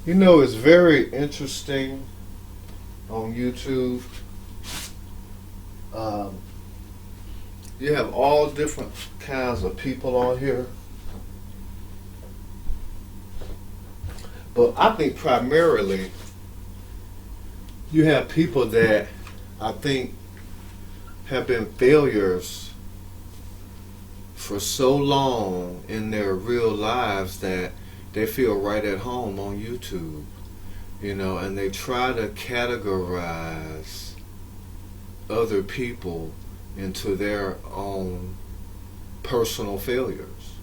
You know, it's very interesting on YouTube. Um, you have all different kinds of people on here. But I think primarily you have people that I think have been failures for so long in their real lives that they feel right at home on YouTube, you know, and they try to categorize other people into their own personal failures,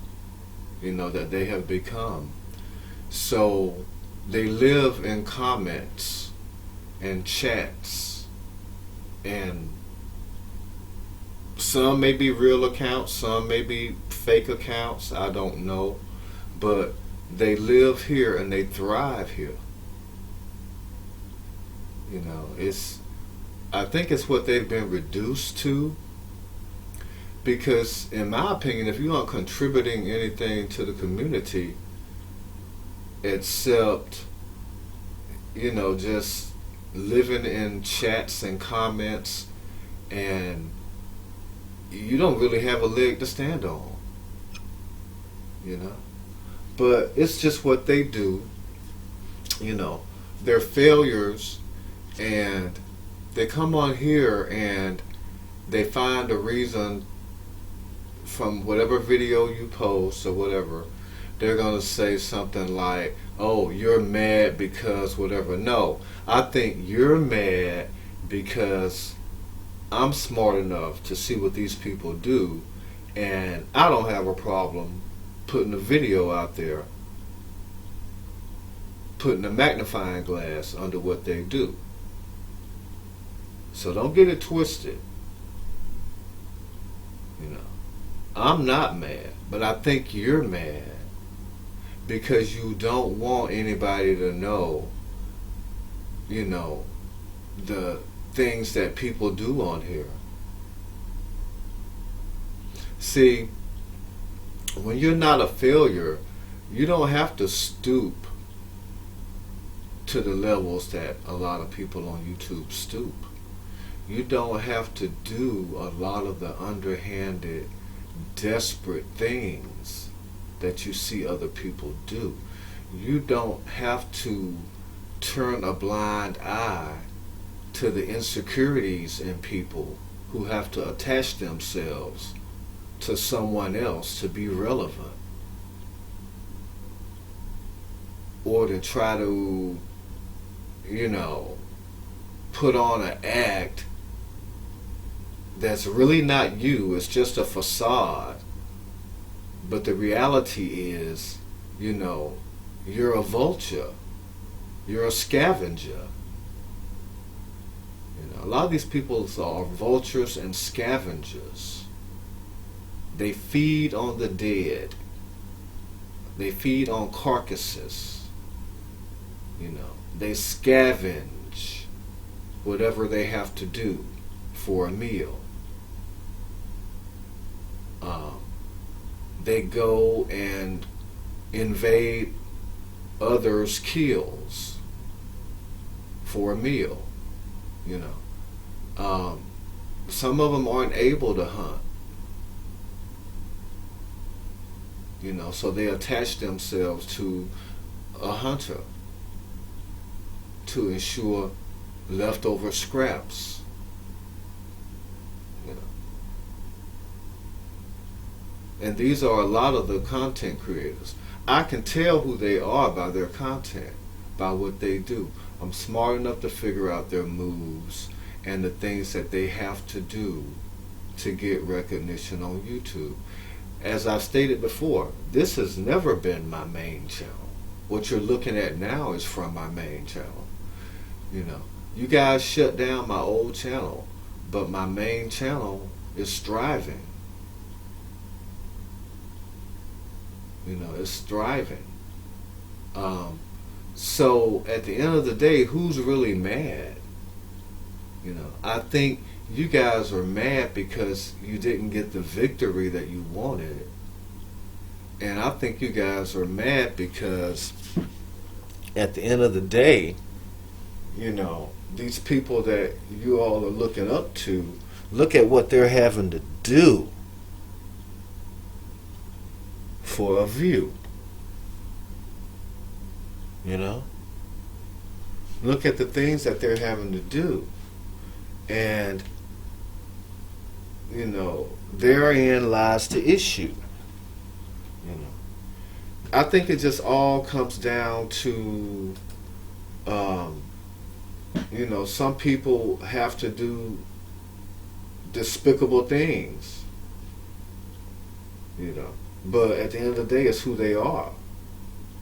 you know, that they have become. So they live in comments and chats, and some may be real accounts, some may be fake accounts, I don't know, but they live here and they thrive here. You know, I think it's what they've been reduced to, because in my opinion, if you aren't contributing anything to the community except, you know, just living in chats and comments, and you don't really have a leg to stand on, you know. But it's just what they do, you know. They're failures, and they come on here and they find a reason from whatever video you post or whatever. They're going to say something like, oh, you're mad because whatever. No, I think you're mad because I'm smart enough to see what these people do, and I don't have a problem putting a video out there, putting a magnifying glass under what they do. So don't get it twisted. You know, I'm not mad, but I think you're mad because you don't want anybody to know, you know, the things that people do on here. See, when you're not a failure, you don't have to stoop to the levels that a lot of people on YouTube stoop. You don't have to do a lot of the underhanded, desperate things that you see other people do. You don't have to turn a blind eye to the insecurities in people who have to attach themselves to someone else to be relevant, or to try to, you know, put on an act that's really not you. It's just a facade. But the reality is, you know, you're a vulture. You're a scavenger. You know, a lot of these people are vultures and scavengers. They feed on the dead. They feed on carcasses. You know, they scavenge whatever they have to do for a meal. They go and invade others' kills for a meal. You know, some of them aren't able to hunt. You know, so they attach themselves to a hunter to ensure leftover scraps. You know. And these are a lot of the content creators. I can tell who they are by their content, by what they do. I'm smart enough to figure out their moves and the things that they have to do to get recognition on YouTube. As I've stated before, this has never been my main channel. What you're looking at now is from my main channel. You know, you guys shut down my old channel, but my main channel is thriving. You know, it's thriving. So at the end of the day, who's really mad? You know, I think you guys are mad because you didn't get the victory that you wanted. And I think you guys are mad because at the end of the day, you know, these people that you all are looking up to, look at what they're having to do for a view. You know? Look at the things that they're having to do. And, you know, therein lies the issue. You know, I think it just all comes down to, you know, some people have to do despicable things. You know, but at the end of the day, it's who they are.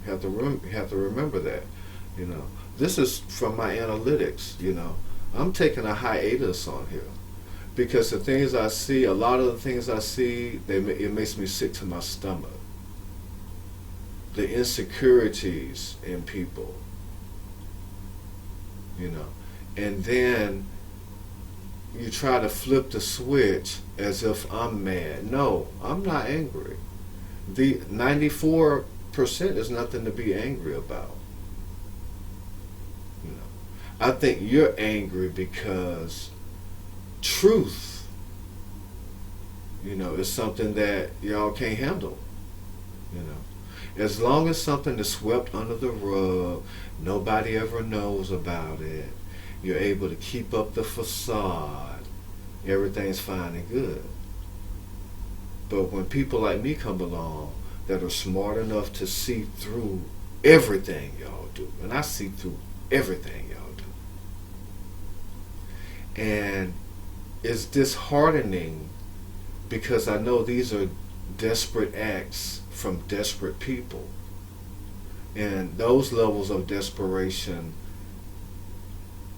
You have to remember that. You know, this is from my analytics. You know, I'm taking a hiatus on here because the things I see, a lot of the things I see, it makes me sick to my stomach. The insecurities in people. You know, and then you try to flip the switch as if I'm mad. No, I'm not angry. The 94% is nothing to be angry about. You know, I think you're angry because truth, you know, is something that y'all can't handle. You know, as long as something is swept under the rug, nobody ever knows about it, you're able to keep up the facade, everything's fine and good. But when people like me come along that are smart enough to see through everything y'all do, and I see through everything y'all do, and it's disheartening because I know these are desperate acts from desperate people, and those levels of desperation,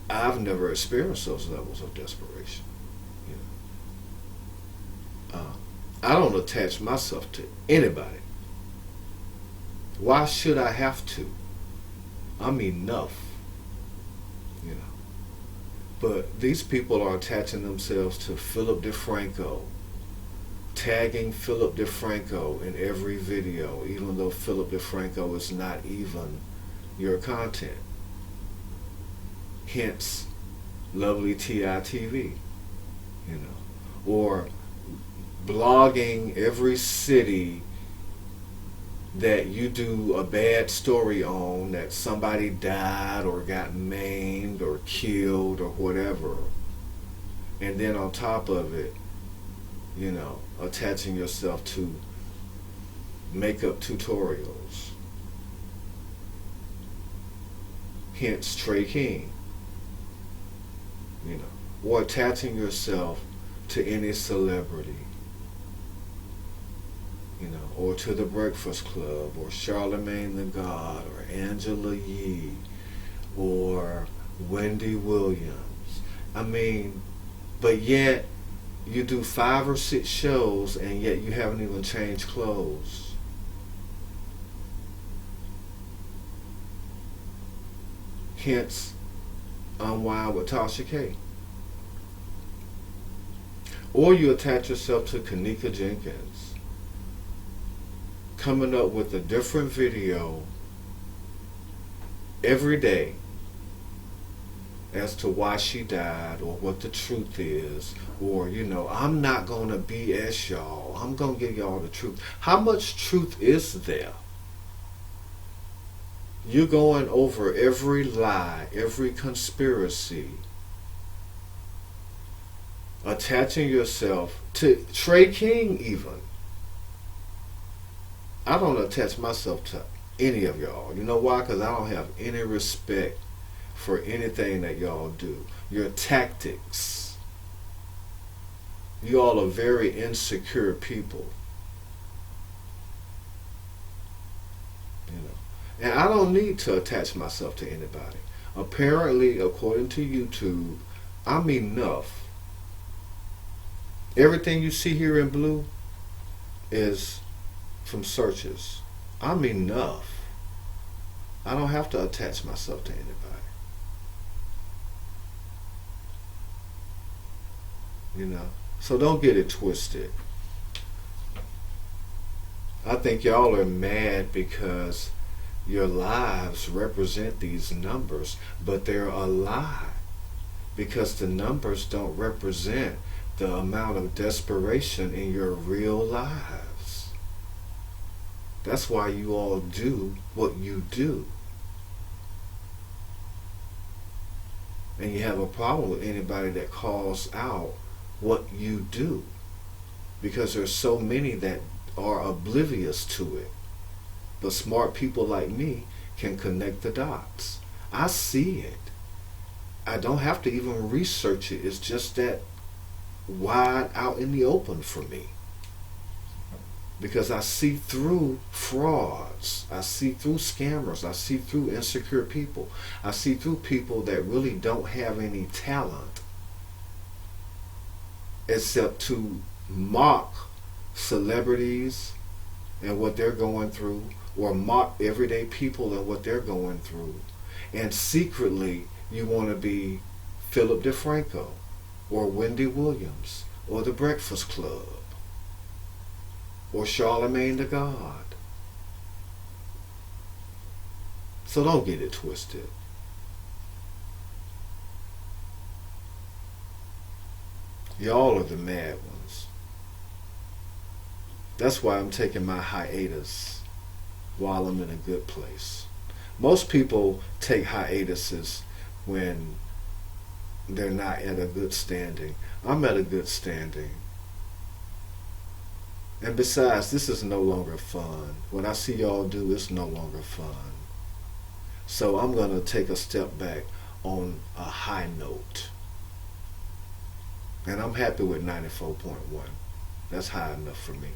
I've never experienced those levels of desperation. You know? I don't attach myself to anybody. Why should I have to? I'm enough. You know. But these people are attaching themselves to Philip DeFranco, tagging Philip DeFranco in every video, even though Philip DeFranco is not even your content. Hence, lovely TITV, you know, or blogging every city that you do a bad story on, that somebody died or got maimed or killed or whatever, and then on top of it, you know, attaching yourself to makeup tutorials. Hence, TREYKING. You know, or attaching yourself to any celebrity, you know, or to the Breakfast Club, or Charlemagne the God, or Angela Yee, or Wendy Williams. I mean, but yet you do 5 or 6 shows, and yet you haven't even changed clothes. Hence, unwinewithtashak. Or you attach yourself to Kanika Jenkins, coming up with a different video every day as to why she died, or what the truth is, or, you know, I'm not going to BS y'all, I'm going to give y'all the truth. How much truth is there? You're going over every lie, every conspiracy, attaching yourself to TREYKING even. I don't attach myself to any of y'all. You know why? Because I don't have any respect for anything that y'all do. Your tactics. You all are very insecure people. You know. And I don't need to attach myself to anybody. Apparently, according to YouTube, I'm enough. Everything you see here in blue is from searches. I'm enough. I don't have to attach myself to anybody. You know? So don't get it twisted. I think y'all are mad because Your lives represent these numbers, but they're a lie, because the numbers don't represent the amount of desperation in your real lives. That's why you all do what you do. And you have a problem with anybody that calls out what you do, because there's so many that are oblivious to it. But smart people like me can connect the dots. I see it. I don't have to even research it. It's just that wide out in the open for me. Because I see through frauds. I see through scammers. I see through insecure people. I see through people that really don't have any talent except to mock celebrities and what they're going through, or mock everyday people and what they're going through. And secretly, you want to be Philip DeFranco, or Wendy Williams, or The Breakfast Club, or Charlemagne the God. So don't get it twisted. Y'all are the mad ones. That's why I'm taking my hiatus while I'm in a good place. Most people take hiatuses when they're not at a good standing. I'm at a good standing. And besides, this is no longer fun. What I see y'all do is no longer fun. So I'm going to take a step back on a high note. And I'm happy with 94.1. That's high enough for me.